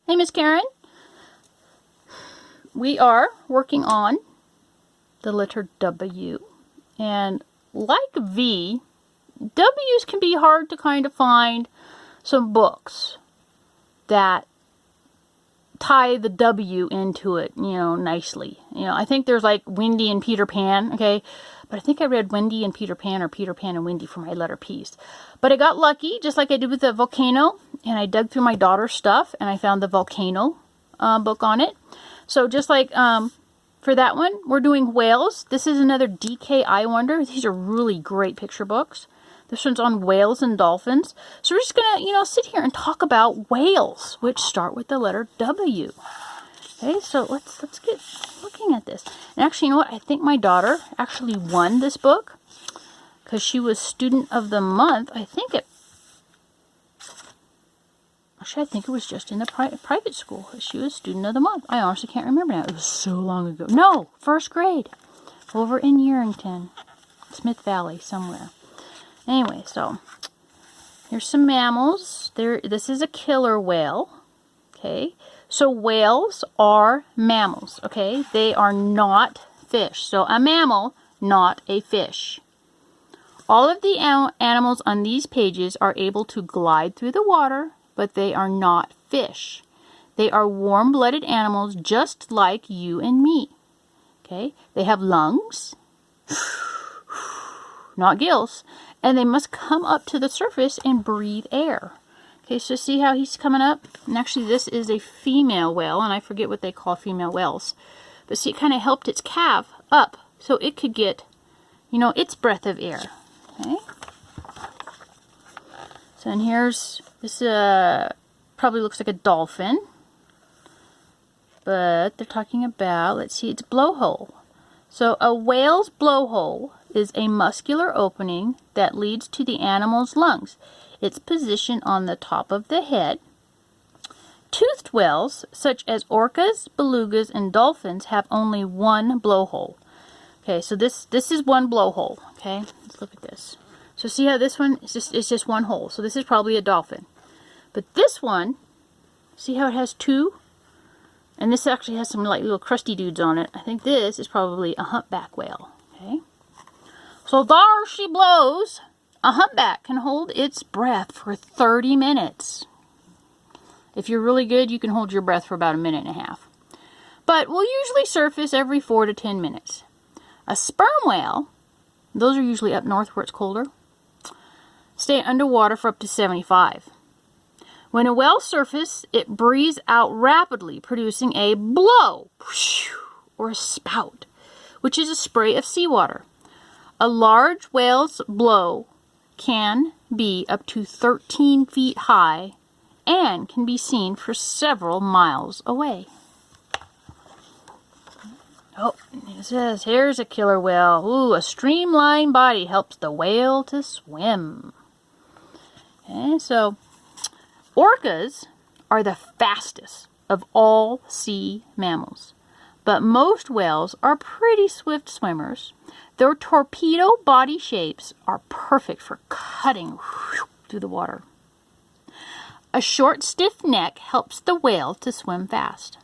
Hey, Miss Karen. We are working on the letter W. And like V, W's can be hard to kind of find some books that tie the W into it, nicely. I think there's like Wendy and Peter Pan, okay? But I think I read Wendy and Peter Pan or Peter Pan and Wendy for my letter P's. But I got lucky, just like I did with the volcano, and I dug through my daughter's stuff and I found the volcano book on it. So just like for that one, we're doing whales. This is another DK I Wonder. These are really great picture books. This one's on whales and dolphins. So we're just going to, sit here and talk about whales, which start with the letter W. Okay, so let's get looking at this. And actually, you know what? I think my daughter actually won this book because she was Student of the Month. I think it was just in the private school. She was Student of the Month. I honestly can't remember now. It was so long ago. No, first grade. Over in Yerington, Smith Valley, somewhere. Anyway, so here's some mammals. This is a killer whale. Okay, so whales are mammals. Okay, they are not fish. So a mammal, not a fish. All of the animals on these pages are able to glide through the water, but they are not fish. They are warm-blooded animals just like you and me. Okay, they have lungs, not gills, and they must come up to the surface and breathe air. Okay, so see how he's coming up? And actually this is a female whale, and I forget what they call female whales. But see, it kind of helped its calf up so it could get, its breath of air. Okay. So and here's, this probably looks like a dolphin. But they're talking about, let's see, it's blowhole. So a whale's blowhole is a muscular opening that leads to the animal's lungs. It's positioned on the top of the head. Toothed whales, such as orcas, belugas, and dolphins, have only one blowhole. Okay, so this is one blowhole. Okay, let's look at this. So see how this one is just one hole. So this is probably a dolphin. But this one, see how it has two? And this actually has some like little crusty dudes on it. I think this is probably a humpback whale. Okay. So there she blows. A humpback can hold its breath for 30 minutes. If you're really good, you can hold your breath for about a minute and a half. But will usually surface every 4 to 10 minutes. A sperm whale, those are usually up north where it's colder, stay underwater for up to 75. When a whale surfaces, it breathes out rapidly, producing a blow, or a spout, which is a spray of seawater. A large whale's blow can be up to 13 feet high and can be seen for several miles away. Oh, it says, here's a killer whale. Ooh, a streamlined body helps the whale to swim. Okay, so orcas are the fastest of all sea mammals, but most whales are pretty swift swimmers. Their torpedo body shapes are perfect for cutting through the water. A short, stiff neck helps the whale to swim fast.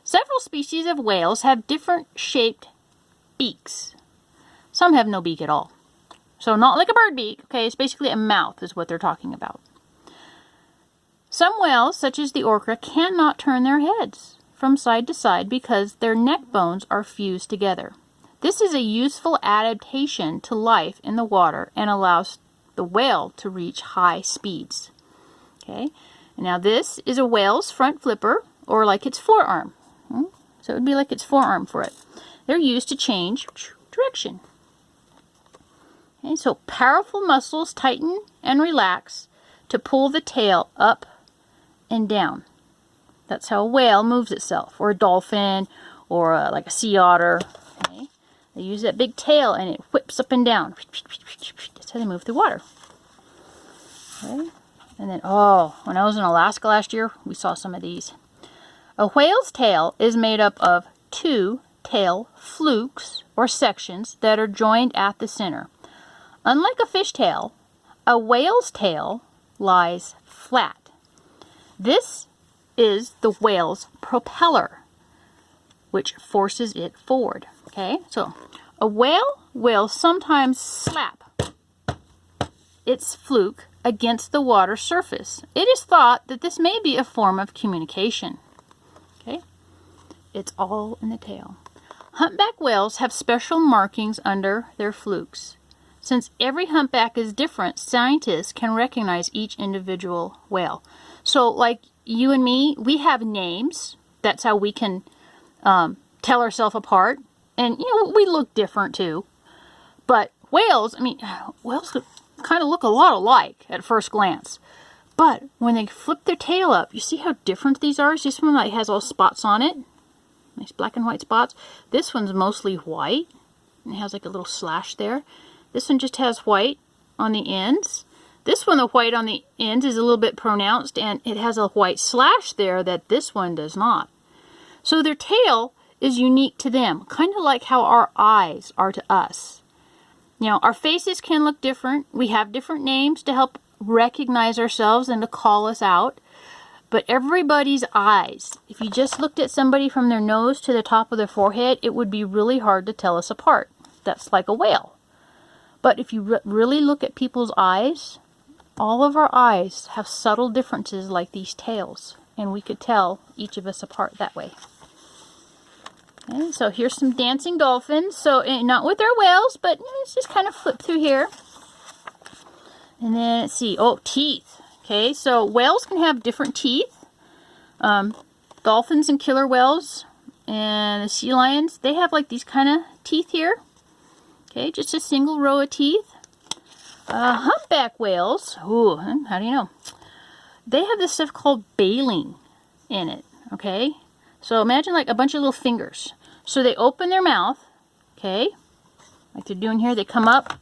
Several species of whales have different shaped beaks. Some have no beak at all. So not like a bird beak, okay? It's basically a mouth is what they're talking about. Some whales, such as the orca, cannot turn their heads from side to side because their neck bones are fused together. This is a useful adaptation to life in the water and allows the whale to reach high speeds. Okay, and now this is a whale's front flipper, or like its forearm. So it would be like its forearm for it. They're used to change direction. Okay, so powerful muscles tighten and relax to pull the tail up and down. That's how a whale moves itself, or a dolphin, or like a sea otter. Okay. They use that big tail and it whips up and down. That's how they move through water. Okay. And then, when I was in Alaska last year, we saw some of these. A whale's tail is made up of 2 tail flukes, or sections, that are joined at the center. Unlike a fish tail, a whale's tail lies flat. This is the whale's propeller, which forces it forward. Okay, so a whale will sometimes slap its fluke against the water surface. It is thought that this may be a form of communication. Okay, it's all in the tail. Humpback whales have special markings under their flukes. Since every humpback is different, scientists can recognize each individual whale. So like you and me, we have names. That's how we can tell ourselves apart. And, you know, we look different too. But whales, I mean, whales kind of look a lot alike at first glance. But when they flip their tail up, you see how different these are? See, this one like has all spots on it. Nice black and white spots. This one's mostly white. And it has like a little slash there. This one just has white on the ends. This one, the white on the ends is a little bit pronounced, and it has a white slash there that this one does not. So their tail is unique to them, kind of like how our eyes are to us. Now, our faces can look different. We have different names to help recognize ourselves and to call us out. But everybody's eyes, if you just looked at somebody from their nose to the top of their forehead, it would be really hard to tell us apart. That's like a whale. But if you really look at people's eyes, all of our eyes have subtle differences like these tails. And we could tell each of us apart that way. Okay, so here's some dancing dolphins. So not with our whales, but let's just kind of flip through here. And then let's see. Oh, teeth. Okay, so whales can have different teeth. Dolphins and killer whales and the sea lions, they have like these kind of teeth here. Okay, just a single row of teeth. Humpback whales, ooh, how do you know? They have this stuff called baleen in it, okay? So imagine like a bunch of little fingers. So they open their mouth, okay, like they're doing here. They come up,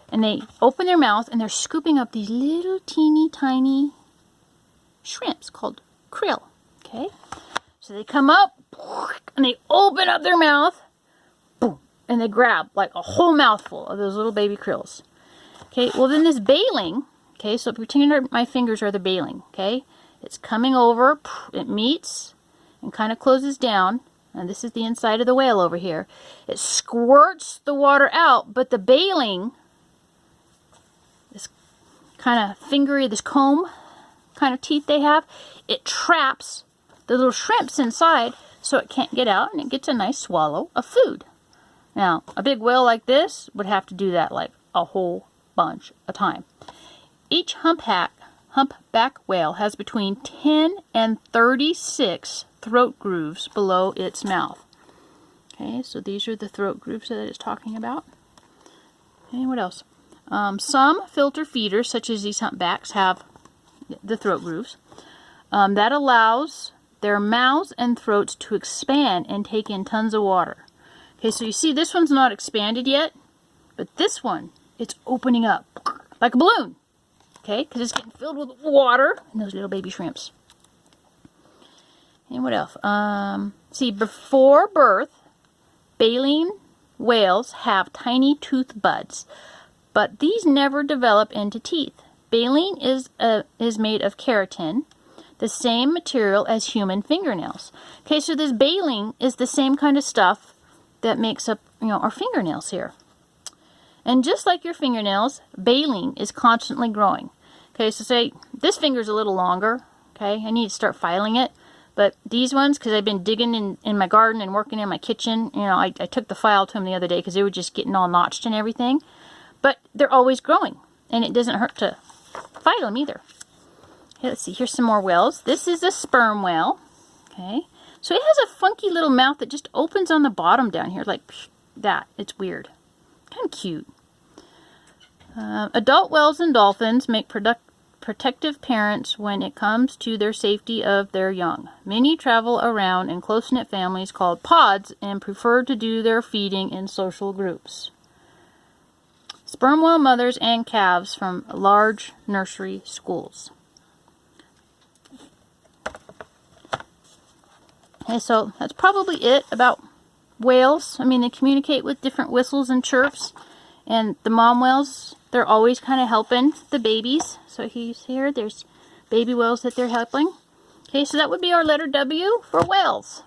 and they open their mouth, and they're scooping up these little teeny tiny shrimps called krill, okay? So they come up, and they open up their mouth, and they grab like a whole mouthful of those little baby krills. Okay, well then this baleen, okay, so pretend my fingers are the baleen, okay? It's coming over, it meets, and kind of closes down, and this is the inside of the whale over here. It squirts the water out, but the baleen, this kind of fingery, this comb kind of teeth they have, it traps the little shrimps inside so it can't get out, and it gets a nice swallow of food. Now, a big whale like this would have to do that like a whole bunch of time. Each humpback whale has between 10 and 36 throat grooves below its mouth. Okay, so these are the throat grooves that it's talking about. Okay, what else? Some filter feeders, such as these humpbacks, have the throat grooves. That allows their mouths and throats to expand and take in tons of water. Okay, so you see this one's not expanded yet, but this one, it's opening up like a balloon. Okay, because it's getting filled with water and those little baby shrimps. And what else? See, before birth, baleen whales have tiny tooth buds, but these never develop into teeth. Baleen is made of keratin, the same material as human fingernails. Okay, so this baleen is the same kind of stuff that makes up, our fingernails here. And just like your fingernails, baleen is constantly growing. Okay, so say this finger's a little longer. Okay, I need to start filing it. But these ones, because I've been digging in my garden and working in my kitchen, I took the file to them the other day because they were just getting all notched and everything. But they're always growing, and it doesn't hurt to file them either. Okay, let's see, here's some more whales. This is a sperm whale. Okay. So it has a funky little mouth that just opens on the bottom down here like that. It's weird. Kind of cute. Adult whales and dolphins make protective parents when it comes to their safety of their young. Many travel around in close-knit families called pods and prefer to do their feeding in social groups. Sperm whale mothers and calves from large nursery schools. Okay, so that's probably it about whales. I mean, they communicate with different whistles and chirps. And the mom whales, they're always kind of helping the babies. So he's here, there's baby whales that they're helping. Okay, so that would be our letter W for whales.